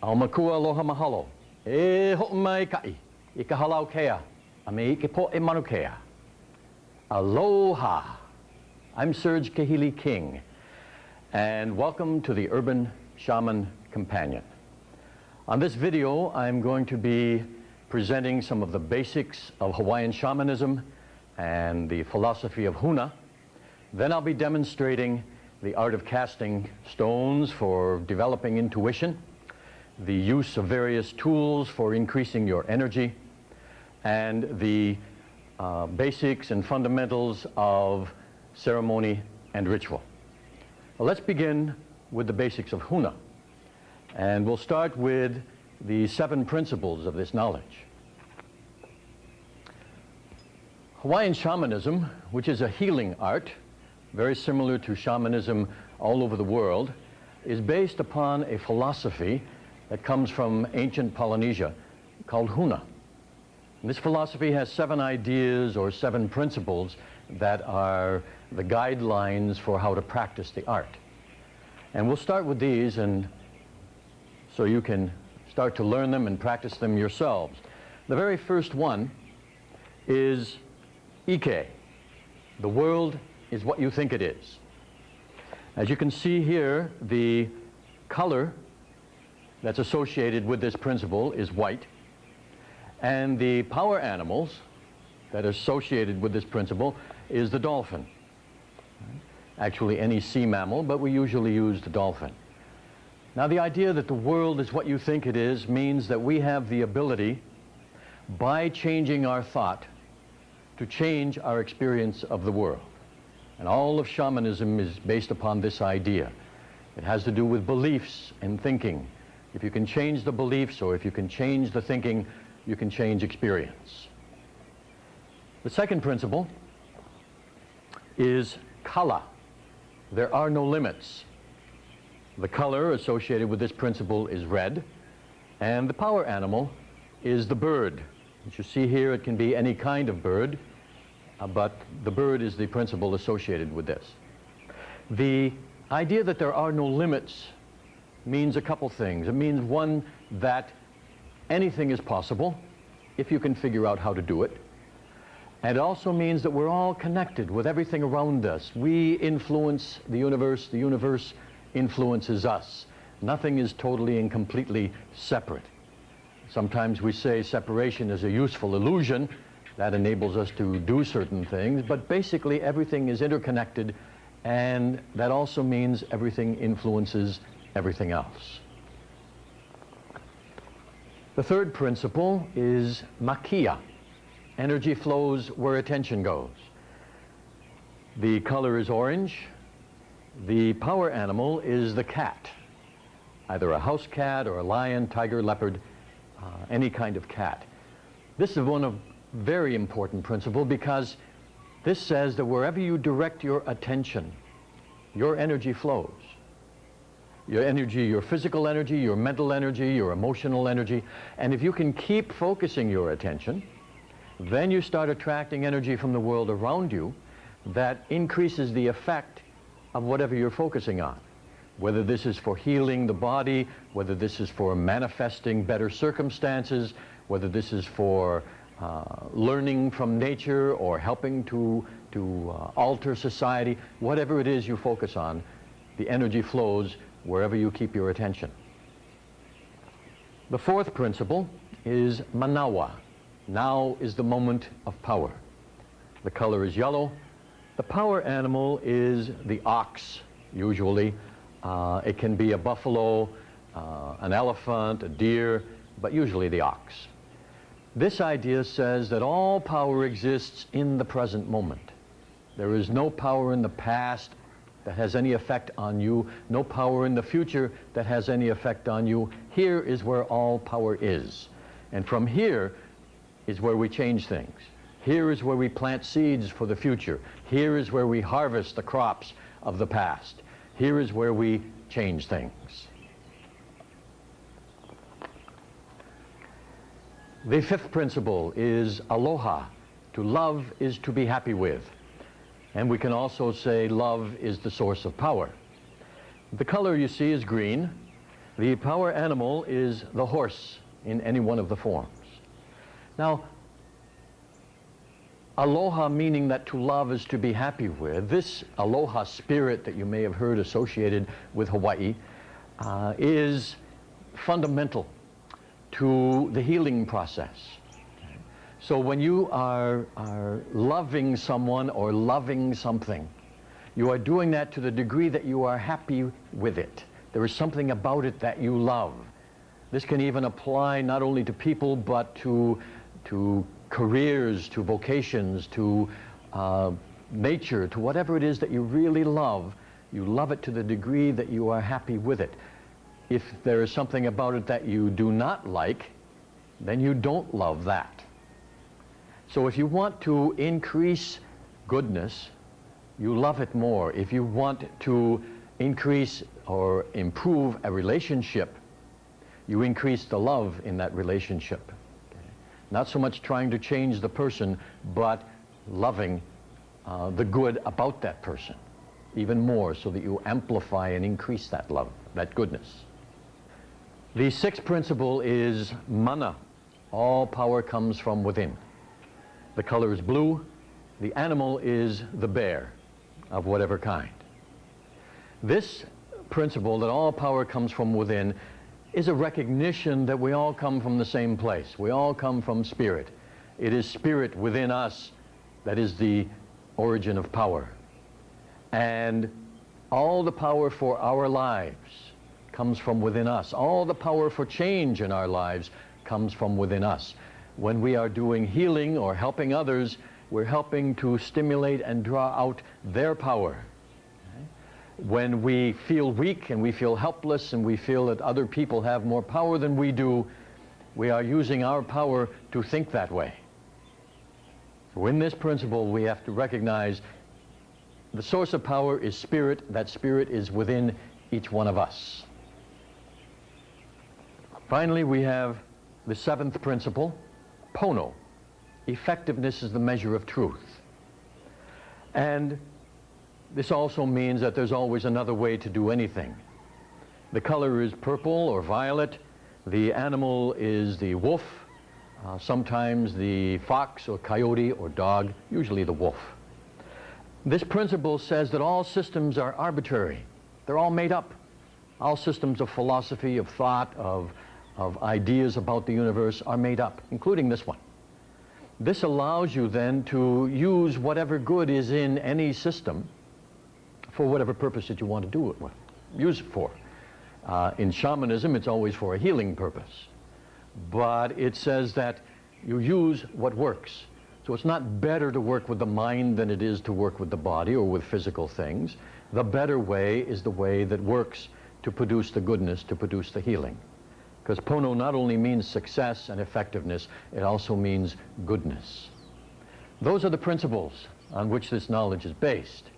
Au makua aloha mahalo. E ho'omai kai. I ka halau kea. A me I ke po e manu kea. Aloha. I'm Serge Kahili King, and welcome to the Urban Shaman Companion. On this video, I'm going to be presenting some of the basics of Hawaiian shamanism and the philosophy of Huna. Then I'll be demonstrating the art of casting stones for developing intuition, the use of various tools for increasing your energy, and the basics and fundamentals of ceremony and ritual. Well, let's begin with the basics of Huna. And we'll start with the 7 principles of this knowledge. Hawaiian shamanism, which is a healing art, very similar to shamanism all over the world, is based upon a philosophy that comes from ancient Polynesia called Huna. And this philosophy has 7 ideas or 7 principles that are the guidelines for how to practice the art. And we'll start with these, and so you can start to learn them and practice them yourselves. The very first one is Ike. The world is what you think it is. As you can see here, the color that's associated with this principle is white, and the power animals that are associated with this principle is the dolphin. Actually any sea mammal, but we usually use the dolphin. Now, the idea that the world is what you think it is means that we have the ability, by changing our thought, to change our experience of the world. And all of shamanism is based upon this idea. It has to do with beliefs and thinking. If you can change the beliefs, or if you can change the thinking, you can change experience. The second principle is Kala. There are no limits. The color associated with this principle is red, and the power animal is the bird. As you see here, it can be any kind of bird, but the bird is the principle associated with this. The idea that there are no limits means a couple things. It means, one, that anything is possible if you can figure out how to do it. And it also means that we're all connected with everything around us. We influence the universe influences us. Nothing is totally and completely separate. Sometimes we say separation is a useful illusion that enables us to do certain things, but basically everything is interconnected, and that also means everything influences everything else. The third principle is Makia. Energy flows where attention goes. The color is orange. The power animal is the cat, either a house cat or a lion, tiger, leopard, any kind of cat. This is one of very important principle, because this says that wherever you direct your attention, your energy flows. Your energy, your physical energy, your mental energy, your emotional energy. And if you can keep focusing your attention, then you start attracting energy from the world around you that increases the effect of whatever you're focusing on. Whether this is for healing the body, whether this is for manifesting better circumstances, whether this is for learning from nature or helping to alter society, whatever it is you focus on, the energy flows wherever you keep your attention. The fourth principle is Manawa. Now is the moment of power. The color is yellow. The power animal is the ox, usually. It can be a buffalo, an elephant, a deer, but usually the ox. This idea says that all power exists in the present moment. There is no power in the past that has any effect on you, no power in the future that has any effect on you. Here is where all power is. And from here is where we change things. Here is where we plant seeds for the future. Here is where we harvest the crops of the past. Here is where we change things. The fifth principle is aloha. To love is to be happy with. And we can also say love is the source of power. The color you see is green. The power animal is the horse in any one of the forms. Now, aloha, meaning that to love is to be happy with. This aloha spirit that you may have heard associated with Hawaii is fundamental to the healing process. So when you are loving someone or loving something, you are doing that to the degree that you are happy with it. There is something about it that you love. This can even apply not only to people, but to careers, to vocations, to nature, to whatever it is that you really love. You love it to the degree that you are happy with it. If there is something about it that you do not like, then you don't love that. So if you want to increase goodness, you love it more. If you want to increase or improve a relationship, you increase the love in that relationship. Okay? Not so much trying to change the person, but loving the good about that person even more, so that you amplify and increase that love, that goodness. The sixth principle is mana. All power comes from within. The color is blue. The animal is the bear of whatever kind. This principle that all power comes from within is a recognition that we all come from the same place. We all come from spirit. It is spirit within us that is the origin of power. And all the power for our lives comes from within us. All the power for change in our lives comes from within us. When we are doing healing or helping others, we're helping to stimulate and draw out their power. When we feel weak and we feel helpless and we feel that other people have more power than we do, we are using our power to think that way. So in this principle, we have to recognize the source of power is spirit. That spirit is within each one of us. Finally, we have the seventh principle, Pono. Effectiveness is the measure of truth. And this also means that there's always another way to do anything. The color is purple or violet. The animal is the wolf, sometimes the fox or coyote or dog, usually the wolf. This principle says that all systems are arbitrary. They're all made up. All systems of philosophy, of thought, of ideas about the universe are made up, including this one. This allows you then to use whatever good is in any system for whatever purpose that you want to do it with, use it for. In shamanism, it's always for a healing purpose. But it says that you use what works. So it's not better to work with the mind than it is to work with the body or with physical things. The better way is the way that works to produce the goodness, to produce the healing. Because Pono not only means success and effectiveness, it also means goodness. Those are the principles on which this knowledge is based.